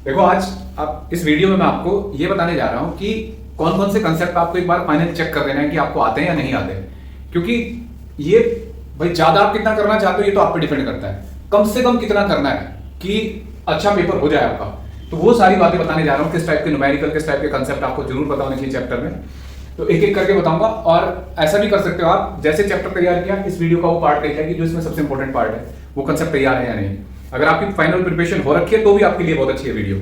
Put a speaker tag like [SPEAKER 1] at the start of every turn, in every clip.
[SPEAKER 1] देखो आज आप इस वीडियो में मैं आपको ये बताने जा रहा हूं कि कौन कौन से कंसेप्ट आपको एक बार फाइनल चेक कर लेना है कि आपको आते हैं या नहीं आते हैं। क्योंकि ये भाई ज्यादा आप कितना करना चाहते हो ये तो आप पे डिपेंड करता है, कम से कम कितना करना है कि अच्छा पेपर हो जाए आपका। तो वो सारी बातें बताने जा रहा हूं, किस टाइप के न्यूमेरिकल, किस टाइप के कंसेप्ट आपको जरूर पता होने चाहिए चैप्टर में। तो एक एक करके बताऊंगा और ऐसा भी कर सकते हो आप, जैसे चैप्टर तैयार किया इस वीडियो का वो पार्ट देखिए कि जो इसमें सबसे इंपॉर्टेंट पार्ट है वो कंसेप्ट तैयार है या नहीं। अगर आपकी फाइनल प्रिपरेशन हो रखी है तो भी आपके लिए बहुत अच्छी है वीडियो।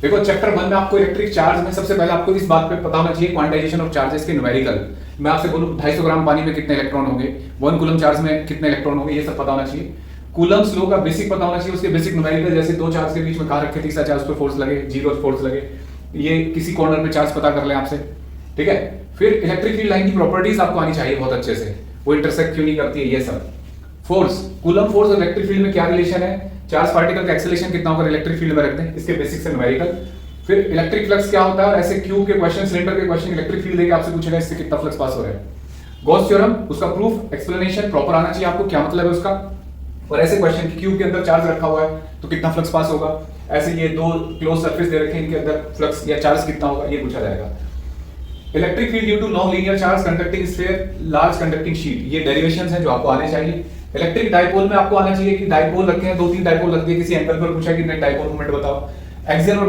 [SPEAKER 1] देखो चैप्टर 1 में आपको इलेक्ट्रिक चार्ज में सबसे पहले आपको इस बात पे पता होना चाहिए क्वांटाइजेशन ऑफ चार्जेस के न्यूमेरिकल। मैं आपसे बोलूं 250 ग्राम पानी में कितने इलेक्ट्रॉन होंगे, 1 कूलम चार्ज में कितने इलेक्ट्रॉन होंगे, ये सब पता होना चाहिए। कूलम्स लॉ का बेसिक पता होना चाहिए, उसके बेसिक न्यूमेरिकल जैसे दो चार्ज के बीच में कहां रखे, तीसरा चार्ज पे फोर्स लगे, जीरो फोर्स लगे, ये किसी कॉर्नर पे चार्ज पता कर लें आपसे, ठीक है। फिर इलेक्ट्रिक फील्ड लाइन की प्रॉपर्टीज आपको आनी चाहिए बहुत अच्छे से, वो इंटरसेक्ट क्यों नहीं करती है, ये सब। फोर्स, कूलम फोर्स और इलेक्ट्रिक फील्ड में क्या रिलेशन है, चार्ज पार्टिकल का एक्सेलरेशन कितना होगा इलेक्ट्रिक फील्ड में रखते हैं, इसके बेसिक से न्यूमेरिकल। फिर इलेक्ट्रिक फ्लक्स क्या होता है, और ऐसे क्यूब के क्वेश्चन, सिलेंडर के क्वेश्चन इलेक्ट्रिक फील्ड देके आपसे पूछेगा इससे कितना फ्लक्स पास हो रहा है। गॉस थ्योरम, उसका प्रूफ, एक्सप्लेनेशन प्रॉपर आना चाहिए आपको, क्या मतलब है उसका। और ऐसे क्वेश्चन क्यूब के अंदर चार्ज रखा हुआ है तो कितना फ्लक्स पास होगा, ऐसे ये दो क्लोज सरफेस दे रखे हैं इनके अंदर फ्लक्स या चार्ज कितना होगा, ये पूछा जाएगा। Electric field due to non linear charge conducting sphere large conducting sheet, ये डेरिवेशंस हैं जो आपको आने चाहिए। इलेक्ट्रिक डाइपोल में आपको आना चाहिए कि डाइपोल रखे हैं, 2-3 डाइपोल रख दिए, किसी एंगल पर पूछा कि नेट डाइपोल मोमेंट बताओ। एक्सियल और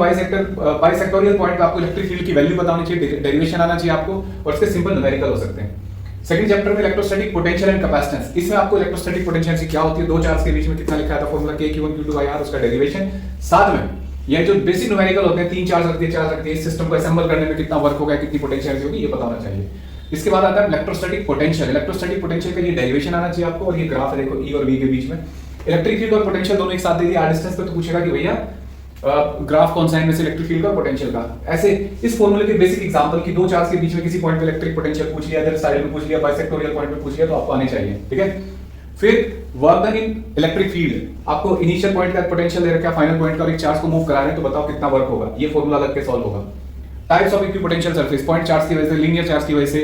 [SPEAKER 1] बाइसेक्टोरियल पॉइंट पे आपको इलेक्ट्रिक फील्ड की वैल्यू पता होनी चाहिए, डेरिवेशन आना चाहिए आपको, और इसके सिंपल न्यूमेरिकल हो सकते हैं। सेकंड चैप्टर में इलेक्ट्रोस्टैटिक पोटेंशियल एंड कैपेसिटेंस, इसमें आपको इलेक्ट्रोस्टैटिक पोटेंशियल क्या होती है, दो चार्ज के बीच में कितना लिखा था फॉर्मूला K Q1 Q2 उसका डेरिवेशन, साथ में ये जो बेसिक न्यूमेरिकल होते हैं, 3 चार्ज रख दिए, इस सिस्टम को असेंबल करने में कितना वर्क होगा, कितनी पोटेंशियल होगी, ये पता होना चाहिए। इसके बाद आता है इलेक्ट्रोस्टैटिक पोटेंशियल। इलेक्ट्रोस्टैटिक पोटेंशियल का ये डेरिवेशन आना चाहिए आपको, और ये ग्राफ है देखो E और V के बीच में। इलेक्ट्रिक फील्ड और पोटेंशियल दोनों एक साथ दे दिया, डिस्टेंस पे तो पूछेगा कि भैया ग्राफ कौन सा है इनमें से इलेक्ट्रिक फील्ड का और पोटेंशियल का। ऐसे इस फॉर्मूले के बेसिक एग्जांपल की दो चार्ज के बीच में किसी पॉइंट पे इलेक्ट्रिक पोटेंशियल पूछ लिया, इधर साइड में पूछ लिया, बाइसेक्टोरियल पॉइंट पे पूछ लिया, तो आपको आने चाहिए, ठीक है। फिर work done in electric field, आपको इनिशियल पॉइंट का पोटेंशियल दे रखा है, फाइनल पॉइंट का, और एक चार्ज को मूव करा रहे हैं तो बताओ कितना वर्क होगा, ये फॉर्मूला लग के सॉल्व होगा। Types of equipotential surface, point charge की वजह से, लीनियर चार्ज की वजह से,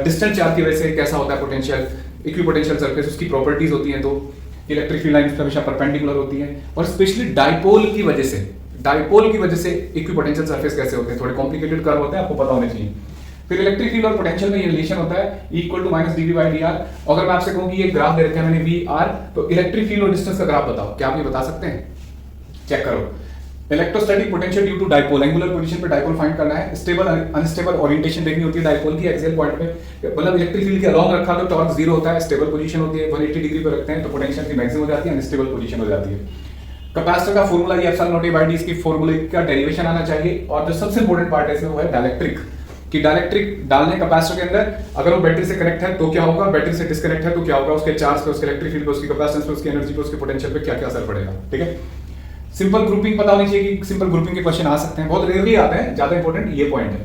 [SPEAKER 1] डिस्टेंट चार्ज की वजह से कैसा होता है पोटेंशियल, इक्विपोटेंशियल सरफेस, उसकी प्रॉपर्टीज होती हैं, तो इलेक्ट्रिक फील्ड लाइंस हमेशा परपेंडिकुलर होती हैं, और स्पेशली डाइपोल की वजह से इक्विपोटेंशियल सरफेस कैसे होते हैं, थोड़े कॉम्प्लिकेटेड कर्व होते हैं, आपको पता होने चाहिए। फिर इलेक्ट्रिक फील्ड और पोटेंशियल में ये रिलेशन होता है E = -dV/dr। अगर मैं आपसे कहूं कि ये ग्राफ दे रखा है मैंने VR, तो इलेक्ट्रिक फील्ड और डिस्टेंस का ग्राफ बताओ, क्या आप ये बता सकते हैं, चेक करो। Electrostatic potential due to dipole, angular position पे डाइपोल फाइंड करना है, स्टेबल अनस्टेबल ओरिएंटेशन देखनी होती है डाइपोल की एक्सियल पॉइंट पे, मतलब इलेक्ट्रिक फील्ड के अलोंग रखा तो टॉर्क 0 होता है, स्टेबल पोजीशन होती है, 180 डिग्री पे रखते हैं तो पोटेंशियल की मैक्सिमम हो जाती है, अनस्टेबल पोजीशन हो जाती है। कैपेसिटर का फॉर्मूला ये ε0t/d, इसकी फॉर्मूले का डेरिवेशन आना चाहिए। और जो सबसे इंपॉर्टेंट पार्ट है इसमें वो है डाइलेक्ट्रिक, कि डाइलेक्ट्रिक डालने कैपेसिटर के अंदर, अगर वो बैटरी से कनेक्ट है तो क्या होगा, बैटरी से डिस्कनेक्ट है तो क्या होगा, उसके चार्ज पे, उसके इलेक्ट्रिक फील्ड पे, उसकी कैपेसिटेंस पे, उसकी एनर्जी पे, उसके पोटेंशियल पे क्या क्या असर पड़ेगा, ठीक है। सिंपल ग्रुपिंग पता होनी चाहिए कि सिंपल ग्रुपिंग के क्वेश्चन आ सकते हैं, बहुत रेयरली आते हैं, ज्यादा इंपॉर्टेंट ये पॉइंट है।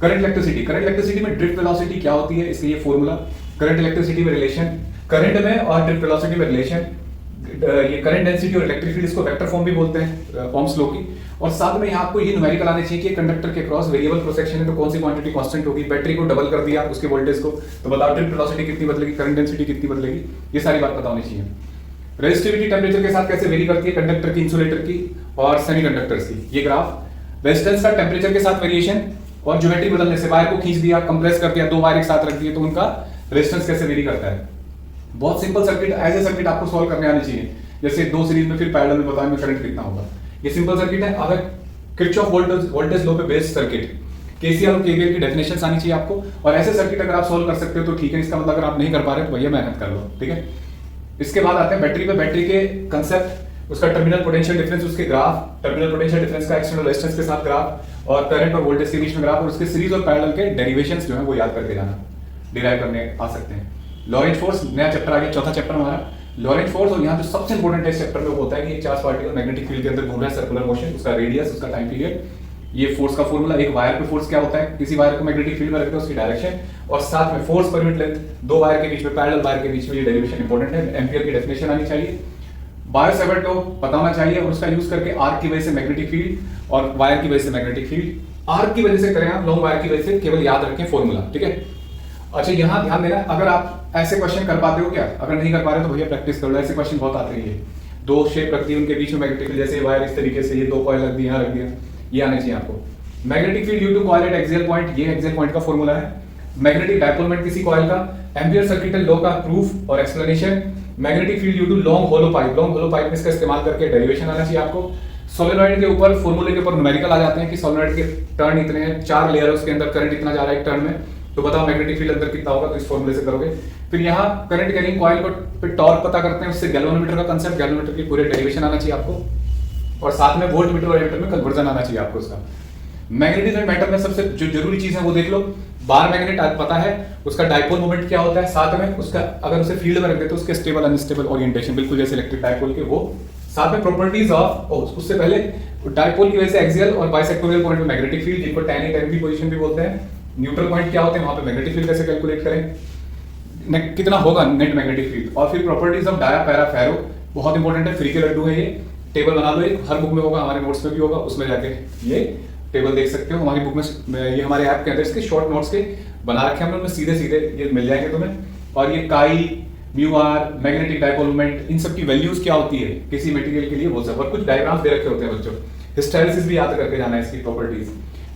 [SPEAKER 1] करंट इलेक्ट्रिसिटी में ड्रिफ्ट वेलोसिटी क्या होती है, इसके ये फॉर्मूला, करंट इलेक्ट्रिसिटी में रिलेशन, करंट में और ड्रिफ्ट वेलोसिटी में रिलेशन, ये करंट डेंसिटी और इलेक्ट्रिक फील्ड, इसको वेक्टर फॉर्म भी बोलते हैं ओम्स लॉ की। और साथ में यहाँ आपको ये न्यूमेरिकल आने चाहिए कि कंडक्टर के क्रॉस वेरिएबल क्रॉस सेक्शन है तो कौन सी क्वांटिटी कांस्टेंट होगी, बैटरी को डबल कर दिया उसके वोल्टेज को तो बताओ ड्रिफ्ट वेलोसिटी कितनी बदलेगी, करंट डेंसिटी कितनी बदलेगी, ये सारी बात पता होनी चाहिए। रेजिस्टिविटी टेम्परेचर के साथ कैसे वेरी करती है, कंडक्टर की, इंसुलेटर की और सेमीकंडक्टर्स की, ये ग्राफ। रेजिस्टेंस का टेम्परेचर के साथ वेरिएशन, और ज्योमेट्री बदलने से वायर को खींच दिया, कंप्रेस कर दिया, दो वायर एक साथ रख दिए तो उनका रेजिस्टेंस कैसे वेरी करता है। बहुत सिंपल सर्किट, ऐसे सर्किट आपको सॉल्व करने आने चाहिए, जैसे दो सीरीज में फिर पैरेलल में बताएंगे करंट कितना होगा, ये सिंपल सर्किट है। अगर किरचॉफ वोल्टेज लॉ पे बेस्ड सर्किट, केसीएल और केवीएल की डेफिनेशंस आनी चाहिए आपको, और ऐसे सर्किट अगर आप सॉल्व कर सकते हो तो ठीक है, इसका मतलब अगर आप नहीं कर पा रहे तो भैया मेहनत कर लो, ठीक है। इसके बाद आते हैं बैटरी पे, बैटरी के कंसेप्ट, उसका टर्मिनल पोटेंशियल डिफरेंस, उसके ग्राफ, टर्मिनल पोटेंशियल डिफरेंस का एक्सटर्नल रेजिस्टेंस के साथ ग्राफ, और करंट और वोल्टेज के बीच में ग्राफ, और उसके सीरीज और पैरेलल के डेरिवेशंस जो है वो याद करके जाना, डिराइव करने आ सकते हैं। लॉरेंट फोर्स, नया चैप्टर आ गया, चौथा चैप्टर हमारा लॉरेंट फोर्स। और यहाँ जो सबसे इंपॉर्टेंट है इस चैप्टर में वो होता है कि एक चार्ज पार्टिकल मैग्नेटिक फील्ड के अंदर घूम रहा है, सर्कुलर मोशन, उसका रेडियस, उसका टाइम पीरियड, ये फोर्स का फॉर्मूला, एक वायर पे फोर्स क्या होता है, किसी वायर को मैग्नेटिक फील्ड में रखते हैं उसकी डायरेक्शन, और साथ में फोर्स पर यूनिट लेंथ, दो वायर के बीच में, पैरेलल वायर के बीच में, ये डेरिवेशन इंपॉर्टेंट है। एम्पियर की डेफिनेशन आनी चाहिए, बायो-सेवर्ट लॉ पता होना चाहिए, और उसका यूज करके आर्क की वजह से मैग्नेटिक फील्ड और वायर की वजह से मैग्नेटिक फील्ड, आर्क की वजह से करें आप, लॉन्ग वायर की वजह से केवल याद रखें फॉर्मूला, ठीक है। अच्छा यहाँ ध्यान देना, अगर आप ऐसे क्वेश्चन कर पाते हो क्या, अगर नहीं कर पा रहे तो भैया प्रैक्टिस कर लो, ऐसे क्वेश्चन बहुत आते हैं। दो शेप रख दी, उनके बीच में मैग्नेटिक फील्ड, जैसे वायर इस तरीके से, ये दो कॉइल रख दी, यहाँ रख दिया, ये आने चाहिए आपको। Magnetic field due to coil at axial point, ये एक्सियल पॉइंट का फॉर्मूला है। मैग्नेटिक डायपोल मोमेंट किसी कॉइल का, एम्पियर सर्किटल लॉ का प्रूफ और explanation. Magnetic field due to long hollow pipe, long hollow pipe में इसका इस्तेमाल करके डेरिवेशन आना चाहिए आपको। सोलेनॉइड के ऊपर फॉर्मूले के ऊपर न्यूमेरिकल आ जाते हैं कि सोलेनॉइड के टर्न इतने हैं, 4 लेयर है उसके अंदर, करंट इतना जा रहा है एक टर्न में, तो बताओ मैग्नेटिक फील्ड अंदर कितना होगा, तो इस फॉर्मूले से करोगे। फिर यहाँ करंट कैरिंग कॉइल को पे टॉर्क पता करते हैं, उससे गैल्वेनोमीटर का कांसेप्ट, गैल्वेनोमीटर की पूरे डेरिवेशन आना चाहिए आपको, और साथ में वोल्ट मीटर और एमीटर में कन्वर्जन आना चाहिए आपको उसका। मैग्नेटिज्म एंड मैटर में सबसे जो जरूरी चीज है वो देख लो, बार मैग्नेट पता है, उसका डायपोल मोमेंट क्या होता है, साथ में उसका अगर उसे फील्ड में रख दे तो उसके स्टेबल अनस्टेबल ओरिएंटेशन, बिल्कुल जैसे इलेक्ट्रिक डायपोल के, वो साथ में प्रॉपर्टीज ऑफ, उससे पहले डायपोल की वजह से एक्सियल और बाइसेक्टोरियल पॉइंट में मैग्नेटिक फील्ड, जिनको tan A tan B position भी बोलते हैं, न्यूट्रल पॉइंट क्या होते हैं, वहां पे मैग्नेटिक फील्ड कैसे कैलकुलेट करें, कितना होगा नेट मैग्नेटिक फील्ड, और फिर प्रॉपर्टीज ऑफ डाया पैरा फेरो, बहुत इंपॉर्टेंट है, फ्री के लड्डू है ये, टेबल बना लो, एक हर बुक में होगा, हमारे नोट्स में भी होगा, उसमें जाके ये टेबल देख सकते हो, हमारी बुक में, ये हमारे ऐप के अंदर इसके शॉर्ट नोट्स के बना रखे हैं हमने, सीधे सीधे ये मिल जाएंगे तुम्हें। और ये chi, mu R, magnetic dipole moment, इन सब की वैल्यूज क्या होती है किसी मटेरियल के लिए, वो सब, और कुछ डायग्राम्स दे रखे होते हैं बच्चों, हिस्टैरिसीस भी याद करके जाना है इसकी प्रॉपर्टीज।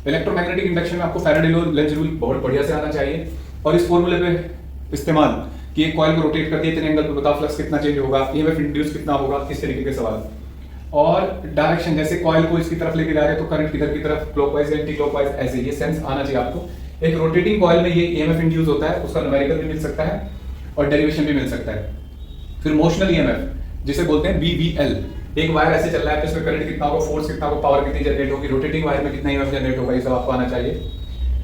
[SPEAKER 1] इलेक्ट्रोमैग्नेटिक इंडक्शन में आपको फैराडे लॉ, लेंज रूल बहुत बढ़िया से आना चाहिए, और इस फॉर्मूले पे इस्तेमाल कि एक कॉइल को रोटेट कर दिए इतने एंगल पे, बताओ फ्लक्स कितना चेंज होगा, ईएमएफ इंड्यूस कितना होगा, इस तरीके के सवाल। और डायरेक्शन, जैसे कॉइल को इसकी तरफ लेके जा रहे हैं तो करंट किधर की तरफ, क्लॉकवाइज या एंटी क्लॉकवाइज, ऐसे ये सेंस आना चाहिए आपको। एक रोटेटिंग कॉइल में ये ईएमएफ इंड्यूस होता है, उसका न्यूमेरिकल भी मिल सकता है और डेरिवेशन भी मिल सकता है। फिर मोशनल ईएमएफ जिसे बोलते हैं बीवीएल, एक वायर ऐसे चल रहा है तो इसमें करंट कितना होगा, फोर्स कितना होगा, पावर कितनी जनरेट होगी, रोटेटिंग वायर में कितना ईएमएफ जनरेट होगा, ये सब आपको आना चाहिए।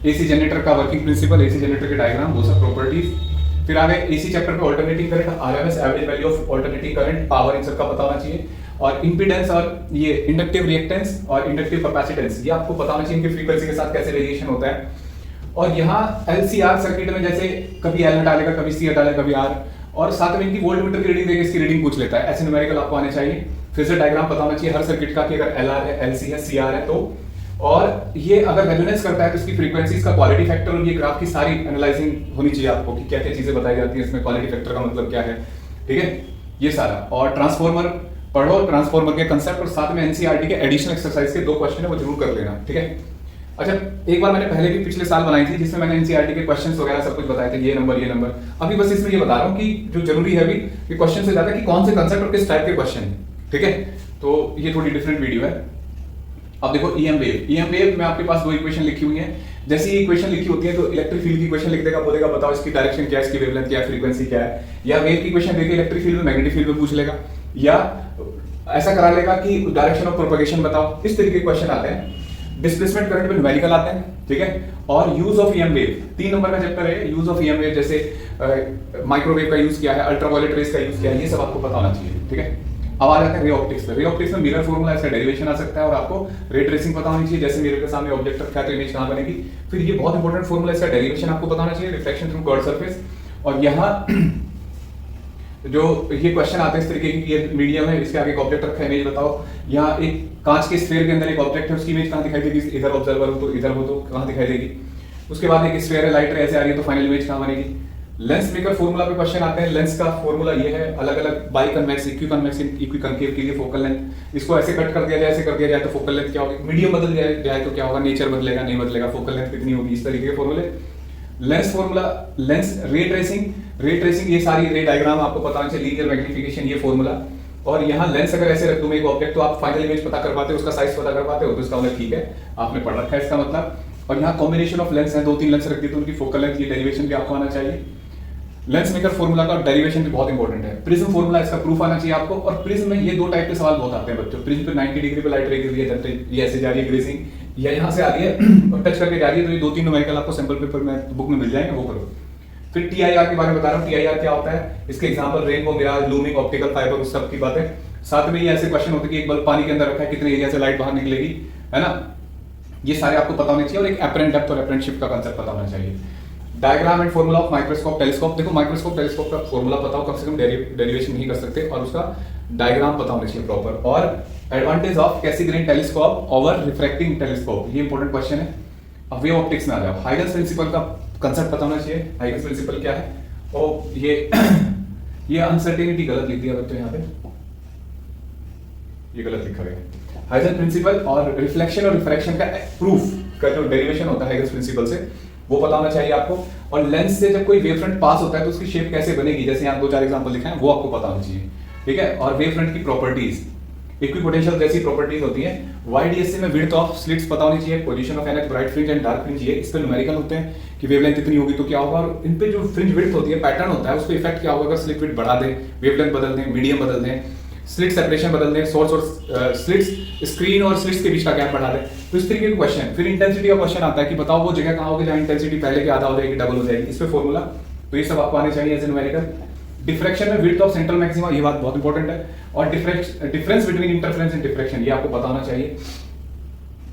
[SPEAKER 1] एसी जनरेटर का वर्किंग प्रिंसिपल, एसी जनरेटर के डायग्राम, वो सब प्रॉपर्टीज। फिर आगे एसी चैप्टर पे alternating current, RMS average value of alternating current, power, इन सब का पता होना चाहिए। और इंपेडेंस और ये इंडक्टिव रिएक्टेंस और इंडक्टिव कैपेसिटेंस, ये आपको पता होना चाहिए इनकी फ्रीक्वेंसी के साथ कैसे वेरिएशन होता है। और यहाँ एलसीआर सर्किट में जैसे कभी एल हटा लेगा, कभी सी हटा लेगा, कभी आर, और साथ में इनकी वोल्ट मीटर की रीडिंग देके इसकी रीडिंग पूछ लेता है, ऐसे न्यूमेरिकल आपको आने चाहिए। फिर से डायग्राम पता होना चाहिए हर सर्किट का कि अगर एलआर है, एलसी है, सीआर है तो, और ये अगर रेजोनेंस करता है तो इसकी फ्रीक्वेंसी, इसका क्वालिटी फैक्टर और ये ग्राफ की सारी एनालाइजिंग होनी चाहिए आपको कि क्या क्या चीजें बताई जाती है इसमें, क्वालिटी फैक्टर का मतलब क्या है, ठीक है, ये सारा। और ट्रांसफॉर्मर पढ़ो, ट्रांसफॉर्मर के कंसेप्ट, और साथ में एनसीईआरटी के एडिशनल एक्सरसाइज के 2 क्वेश्चन है वो जरूर कर लेना, ठीक है। अच्छा, एक बार मैंने पहले भी पिछले साल बनाई थी जिसमें मैंने एनसीईआरटी के क्वेश्चंस वगैरह सब कुछ बताए थे, ये नंबर। अभी बस इसमें ये बता रहा हूँ कि जो जरूरी है अभी कि क्वेश्चन से ज्यादा कि कौन से कंसेप्ट और किस टाइप के क्वेश्चन, ठीक है। तो ये थोड़ी डिफरेंट वीडियो है। अब देखो ईएम वेव में आपके पास 2 इक्वेशन लिखी हुई है। जैसी ये इक्वेशन लिखी होती है तो इलेक्ट्रिक फील्ड की इक्वेशन लिख देगा, बोलेगा बताओ इसकी डायरेक्शन क्या है, इसकी वेवलेंथ क्या है, फ्रीक्वेंसी क्या है, या वेव की इक्वेशन देके इलेक्ट्रिक फील्ड में, मैग्नेटिक फील्ड में पूछ लेगा, या ऐसा करा लेगा कि डायरेक्शन ऑफ प्रोपगेशन बताओ, इस तरीके के क्वेश्चन आते हैं। डिस्प्लेसमेंट करंट में न्यूमेरिकल आते हैं, ठीक है। और use of EM wave 3 number का चैप्टर है, यूज ऑफ ईएम वेव, जैसे माइक्रोवेव का यूज किया है, अल्ट्रावायलेट रेज का यूज किया है, ये सब आपको पता होना चाहिए, ठीक है। अब आ जाते हैं रे ऑप्टिक्स पे। रे ऑप्टिक्स में मिरर फॉर्मूला, इसका डेरिवेशन आ सकता है, और आपको रे ट्रेसिंग पता होनी चाहिए, जैसे मिरर के सामने ऑब्जेक्ट रखा है तो इमेज कहां बनेगी। फिर ये बहुत इंपॉर्टेंट फॉर्मूला, इसका डेरिवेशन आपको पता होना चाहिए, रिफ्लेक्शन थ्रू कर्व्ड सरफेस। और यहाँ जो ये क्वेश्चन आते हैं इस तरीके की, ये मीडियम है, इसके आगे एक ऑब्जेक्ट रखा है, इमेज बताओ। यहाँ एक कांच के स्फीयर के अंदर एक ऑब्जेक्ट है, उसकी इमेज कहां दिखाई देगी, इधर ऑब्जर्वर हो तो इधर हो तो कहां दिखाई देगी। उसके बाद एक स्फीयर है, लाइट रे ऐसे आ रही है तो फाइनल इमेज कहां बनेगी। लेंस मेकर फॉर्मूला पे क्वेश्चन आते हैं। लेंस का फॉर्मूला ये है, अलग अलग by convex, equi convex, equi concave के लिए फोकल लेंथ, इसको ऐसे कट कर दिया जाए, ऐसे कर दिया जाए तो फोकल लेंथ क्या होगी, मीडियम बदल जाए तो क्या होगा, नेचर बदलेगा, नहीं बदलेगा, फोकल लेंथ कितनी होगी, इस तरीके के फॉर्मूले। Lens formula, lens ray tracing, ये सारी रे डायग्राम आपको पता होना चाहिए, लीनियर मैग्निफिकेशन, ये फॉर्मूला। और यहाँ लेंस अगर ऐसे रख दूं मैं एक ऑब्जेक्ट तो आप फाइनल इमेज पता कर पाते हो, उसका साइज पता कर पाते हो, तो इसका मतलब ठीक है, आपने पढ़ रखा है इसका मतलब। और यहाँ कॉम्बिनेशन ऑफ लेंस है, 2-3 लेंस रख दी तो उनकी फोकल लेंथ, ये डेरिवेशन भी आपको आना चाहिए। लेंस मेकर फॉर्मूला का डेरिवेशन भी बहुत इंपॉर्टेंट है। प्रिज्म फॉर्मूला, इसका प्रूफ आना चाहिए आपको। और प्रिज्म में ये 2 टाइप के सवाल बहुत आते हैं बच्चों। प्रिज्म पे 90 डिग्री पे लाइट रे गिर रही है, ये ऐसे जा रही है ग्रेसिंग, या यहाँ से आ रही है और टच करके जा रही है, तो ये 2-3 न्यूमेरिकल आपको सैंपल पेपर में बुक में मिल जाएंगे, वो करो। फिर टीआईआर के बारे में बता रहा हूँ, टीआईआर क्या होता है, इसके example rainbow, mirage, looming, optical fibre, उस सब की बातें। साथ में ये ऐसे क्वेश्चन होते हैं कि एक बल्ब पानी के अंदर रखा है, कितने एरिया से लाइट बाहर निकलेगी, है ना, ये सारे आपको पता होने चाहिए। और एक एपरेंट डेप्थ और एपरेंट शिफ्ट का कांसेप्ट पता होना चाहिए। Diagram and formula of microscope telescope, देखो माइक्रोस्कोप टेलीस्कोप का फॉर्मूला पता हो, कम से कम डेरिवेशन नहीं कर सकते, और उसका डायग्राम पता होना चाहिए प्रॉपर। और advantage of Cassegrain telescope over refracting telescope, ये इंपॉर्टेंट क्वेश्चन है। अब वेव ऑप्टिक्स में आ जाओ। हाइगन्स प्रिंसिपल का कांसेप्ट पता होना चाहिए, हाइगन्स प्रिंसिपल क्या है। और ये अनसर्टेनिटी गलत लिख दिया बच्चों यहाँ पे, ये गलत लिखा गया है। हाइजेंस प्रिंसिपल और रिफ्लेक्शन और रिफ्रैक्शन का प्रूफ का जो डेरिवेशन होता है हाइजेंस प्रिंसिपल से, वो पता होना चाहिए आपको। और लेंस से जब कोई वेव फ्रंट पास होता है तो उसकी शेप कैसे बनेगी, जैसे यहाँ 2-4 एग्जांपल लिखे हैं, वो आपको पता होना चाहिए, ठीक है। और वेव फ्रंट की प्रॉपर्टीज, इक्विपोटेंशियल जैसी प्रॉपर्टीज होती है। YDSC में विड्थ ऑफ स्लिट्स पता होनी चाहिए, position of NH, bright fringe and dark fringe, ये इस पे न्यूमेरिकल होते हैं कि वेवलेंथ इतनी होगी तो क्या होगा, और इन पे जो फ्रिंज विड्थ होती है, पैटर्न होता है, उस पे इफेक्ट क्या होगा अगर स्लिट विड्थ बढ़ा दें, वेवलेंथ बदल दें, मीडियम बदल दें, स्लिट सेपरेशन बदल दें, सोर्स और स्लिट्स, स्क्रीन और स्लिट्स के बीच का गैप बढ़ा दें, तो इस तरीके के क्वेश्चन। फिर इंटेंसिटी का क्वेश्चन आता है कि बताओ वो जगह कहाँ होगी जहाँ इंटेंसिटी पहले के आधा हो जाएगी, डबल हो जाएगी, इस पे फॉर्मूला, तो ये सब आपको आने चाहिए एज ए न्यूमेरिकल। डिफ्रैक्शन में विड्थ ऑफ सेंट्रल मैक्सिमा, ये बात बहुत इंपॉर्टेंट है। और difference between interference and diffraction, ये आपको पता होना चाहिए।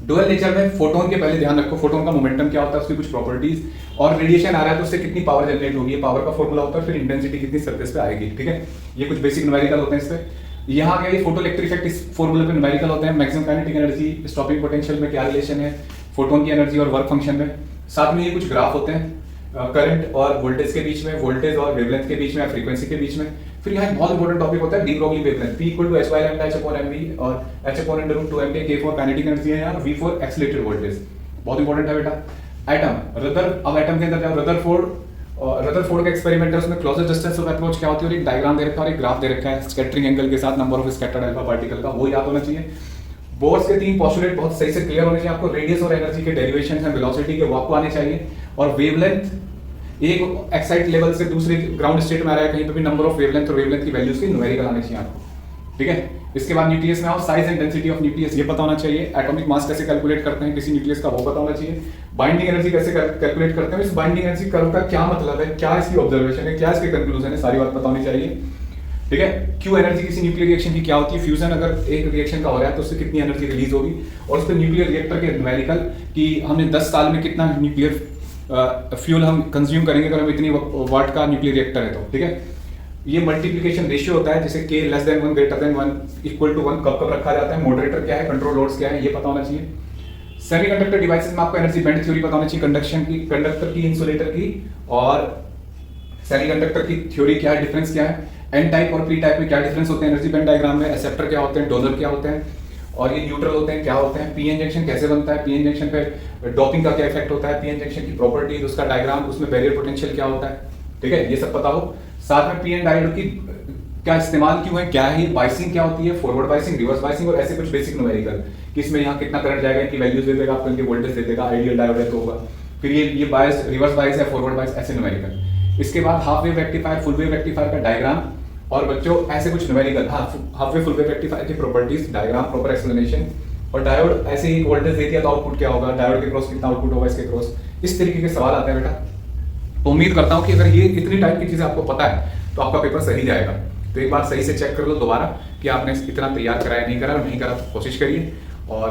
[SPEAKER 1] डुअल नेचर में फोटोन के पहले ध्यान रखो, फोटोन का मोमेंटम क्या होता है, उसकी कुछ प्रॉपर्टीज, और रेडिएशन आ रहा है तो उससे कितनी पावर जनरेट होगी, पावर का फॉर्मूला होता है, फिर इंटेंसिटी कितनी सरफेस पे आएगी, ठीक है। ये कुछ बेसिक न्यूमेरिकल होते हैं इस पे। यहाँ गया ये फोटो इलेक्ट्रिक इफेक्ट, इस फॉर्मूले पे न्यूमेरिकल होते हैं। Maximum kinetic energy, stopping potential में क्या रिलेशन है फोटोन की एनर्जी और वर्क फंक्शन में। साथ में ये कुछ ग्राफ होते हैं करंट और वोल्टेज के बीच में, वोल्टेज और वेवलेंथ के बीच में, फ्रीक्वेंसी के बीच में। फिर यहाँ एक बहुत इंपॉर्टेंट टॉपिक होता है de Broglie wavelength, P = h/λ h/mv और h/√2mk, K for kinetic energy है यार, V फॉर एक्सीलरेटेड वोल्टेज, बहुत इंपॉर्टेंट है बेटा। एटम, अब एटम के अंदर जाओ, रदरफोर्ड का एक्सपेरिमेंट है, उसमें क्लोजेस्ट डिस्टेंस ऑफ अप्रोच क्या होती है, और एक डायग्राम दे रखा है और एक ग्राफ दे रखा है स्कैटरिंग एंगल के साथ, number of scattered alpha particle का, वो याद होना चाहिए। बोर्स के 3 पोस्टुलेट बहुत सही से क्लियर होने चाहिए आपको, रेडियस और एनर्जी के डेरिवेशन है, वेलोसिटी के, वो आपको आने चाहिए। और वेवलेंथ, एक एक्साइट लेवल से दूसरे ग्राउंड स्टेट में आ रहा है, कहीं पे भी नंबर ऑफ वेवलेंथ और वेवलेंथ की वैल्यूज के न्यूमेरिकल आने चाहिए आपको, ठीक है। इसके बाद न्यूक्लियस में आओ, size and density of nucleus, ये पता होना चाहिए। एटॉमिक मास कैसे कैलकुलेट करते हैं किसी न्यूक्लियस का, वो पता होना चाहिए। बाइंडिंग एनर्जी कैसे कैलकुलेट करते हैं, इस बाइंडिंग एनर्जी कर्व का क्या मतलब है, क्या इसकी ऑब्जर्वेशन है, क्या इसके कंक्लूजन है, सारी बात पता होनी चाहिए, ठीक है। क्यू एनर्जी किसी न्यूक्लियर रिएक्शन की क्या होती है, फ्यूजन अगर एक रिएक्शन का हो रहा है तो उससे कितनी एनर्जी रिलीज होगी, और उसके न्यूक्लियर रिएक्टर के न्यूमेरिकल कि हमने 10 साल में कितना न्यूक्लियर फ्यूल हम कंज्यूम करेंगे अगर हम इतनी वाट का न्यूक्लियर रिएक्टर है तो, ठीक है। ये मल्टीप्लिकेशन रेशियो होता है, जैसे K <1 > 1 = 1 कब रखा जाता है, मॉडरेटर क्या है, कंट्रोल लोड्स क्या है, ये पता होना चाहिए। सेमीकंडक्टर डिवाइसेस में आपको एनर्जी बैंड थ्योरी पता होनी चाहिए, कंडक्शन की, कंडक्टर की, इंसुलेटर की, और सेमीकंडक्टर की थ्योरी क्या है, डिफरेंस क्या है, एन टाइप और पी टाइप में क्या डिफरेंस होते हैं एनर्जी बैंड डायग्राम में, एक्सेप्टर क्या होते हैं, डोनर क्या होते हैं, और ये न्यूट्रल होते हैं क्या होते हैं, पी एन जंक्शन कैसे बनता है, पी एन जंक्शन पे डोपिंग का क्या इफेक्ट होता है, पी एन जंक्शन की प्रॉपर्टीज, उसका डायग्राम, उसमें बैरियर पोटेंशियल क्या होता है, ठीक है, ये सब पता हो। साथ में पी एन डायोड की क्या इस्तेमाल क्यों है, क्या है, बाइसिंग क्या होती है, फॉरवर्ड बाइसिंग, रिवर्स बाइसिंग, और ऐसे कुछ बेसिक न्यूमेरिकल कि इसमें यहाँ कितना करंट जाएगा, इनकी वैल्यूज दे देगा आपको, इनके वोल्टेज दे देगा, आइडियल डायोड है तो होगा। फिर ये बायस, रिवर्स बायस है, फॉरवर्ड बायस, ऐसे न्यूमेरिकल। इसके बाद half wave rectifier, full wave rectifier का डायग्राम, और बच्चों ऐसे कुछ numerical, half wave, full wave rectifier की प्रॉपर्टीज, डायग्राम, प्रॉपर एक्सप्लेनेशन, और डायोड ऐसे ही वोल्टेज दे दिया तो आउटपुट क्या होगा, डायोड के क्रॉस कितना आउटपुट होगा, इसके क्रॉस, इस तरीके के सवाल आते हैं बेटा। तो उम्मीद करता हूं कि अगर ये इतनी टाइप की चीजें आपको पता है तो आपका पेपर सही जाएगा। तो एक बार सही से चेक कर लो दोबारा कि आपने इतना तैयार कराया नहीं करा, नहीं करा तो कोशिश करिए। और